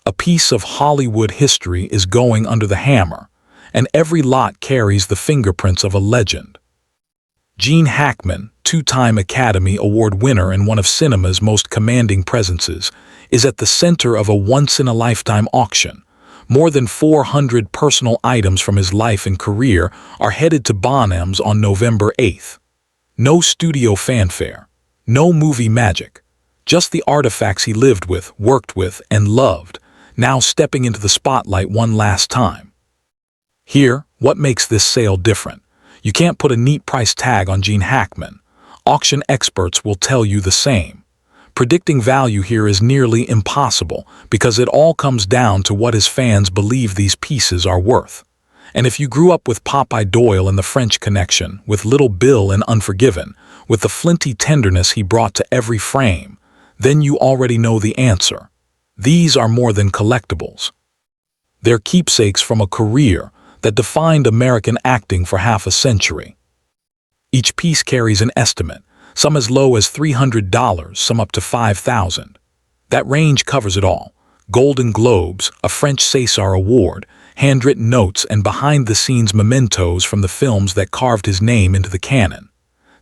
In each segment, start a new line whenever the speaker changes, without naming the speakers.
A piece of Hollywood history is going under the hammer, and every lot carries the fingerprints of a legend. Gene Hackman, two-time Academy Award winner and one of cinema's most commanding presences, is at the center of a once-in-a-lifetime auction. More than 400 personal items from his life and career are headed to Bonhams on November 8th. No studio fanfare, no movie magic, just the artifacts he lived with, worked with, and loved, now stepping into the spotlight one last time. Here, what makes this sale different? You can't put a neat price tag on Gene Hackman. Auction experts will tell you the same. Predicting value here is nearly impossible because it all comes down to what his fans believe these pieces are worth. And if you grew up with Popeye Doyle and the French Connection, with Little Bill and Unforgiven, with the flinty tenderness he brought to every frame, then you already know the answer. These are more than collectibles. They're keepsakes from a career that defined American acting for half a century. Each piece carries an estimate, some as low as $300, some up to $5,000. That range covers it all: Golden Globes, a French César Award, handwritten notes, and behind-the-scenes mementos from the films that carved his name into the canon.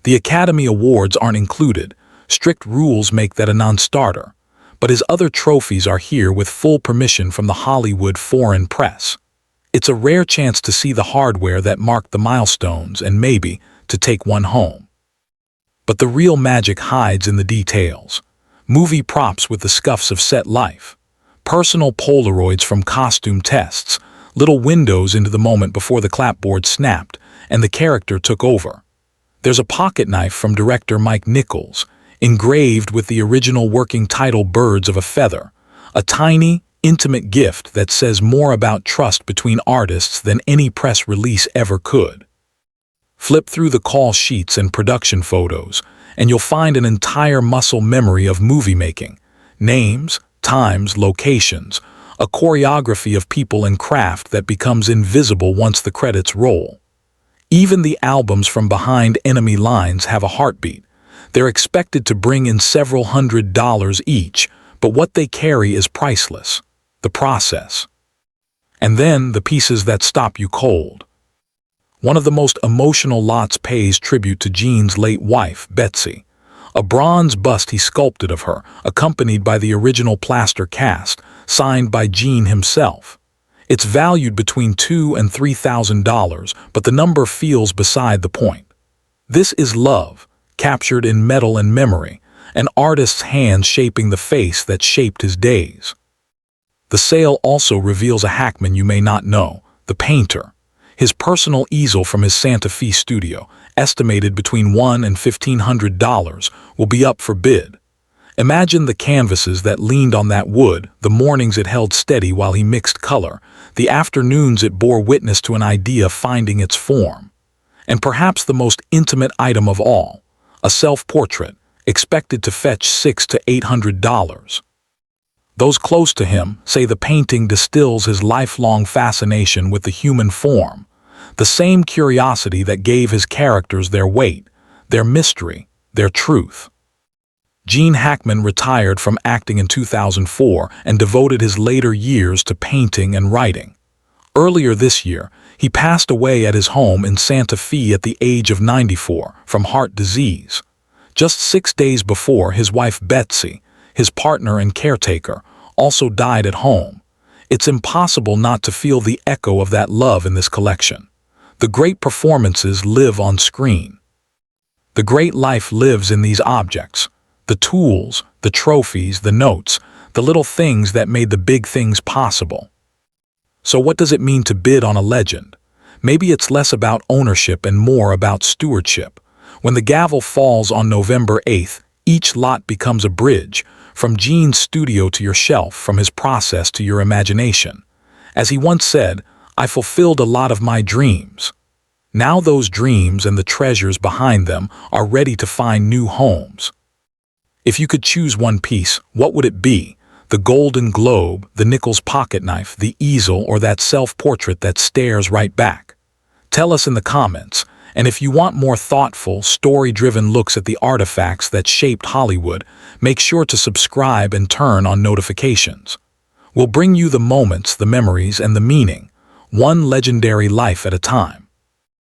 The Academy Awards aren't included. Strict rules make that a non-starter. But his other trophies are here with full permission from the Hollywood foreign press. It's a rare chance to see the hardware that marked the milestones and maybe to take one home. But the real magic hides in the details. Movie props with the scuffs of set life. Personal Polaroids from costume tests. Little windows into the moment before the clapboard snapped and the character took over. There's a pocket knife from director Mike Nichols, engraved with the original working title Birds of a Feather. A tiny, intimate gift that says more about trust between artists than any press release ever could. Flip through the call sheets and production photos, and you'll find an entire muscle memory of movie making. Names, times, locations, a choreography of people and craft that becomes invisible once the credits roll. Even the albums from Behind Enemy Lines have a heartbeat. They're expected to bring in several $100s each, but what they carry is priceless. The process. And then the pieces that stop you cold. One of the most emotional lots pays tribute to Gene's late wife, Betsy. A bronze bust he sculpted of her, accompanied by the original plaster cast, signed by Gene himself. It's valued between $2,000 and $3,000, but the number feels beside the point. This is love, captured in metal and memory, an artist's hands shaping the face that shaped his days. The sale also reveals a Hackman you may not know, the painter. His personal easel from his Santa Fe studio, estimated between $1,000 and $1,500, will be up for bid. Imagine the canvases that leaned on that wood, the mornings it held steady while he mixed color, the afternoons it bore witness to an idea finding its form. And perhaps the most intimate item of all, a self-portrait, expected to fetch $600 to $800. Those close to him say the painting distills his lifelong fascination with the human form, the same curiosity that gave his characters their weight, their mystery, their truth. Gene Hackman retired from acting in 2004 and devoted his later years to painting and writing. Earlier this year, he passed away at his home in Santa Fe at the age of 94 from heart disease. Just 6 days before, his wife Betsy, his partner and caretaker, also died at home. It's impossible not to feel the echo of that love in this collection. The great performances live on screen. The great life lives in these objects. The tools, the trophies, the notes, the little things that made the big things possible. So what does it mean to bid on a legend? Maybe it's less about ownership and more about stewardship. When the gavel falls on November 8th, each lot becomes a bridge, from Gene's studio to your shelf, from his process to your imagination. As he once said, "I fulfilled a lot of my dreams." Now those dreams and the treasures behind them are ready to find new homes. If you could choose one piece, what would it be? The Golden Globe, the Nichols pocket knife, the easel, or that self-portrait that stares right back? Tell us in the comments. And if you want more thoughtful, story-driven looks at the artifacts that shaped Hollywood, make sure to subscribe and turn on notifications. We'll bring you the moments, the memories, and the meaning, one legendary life at a time.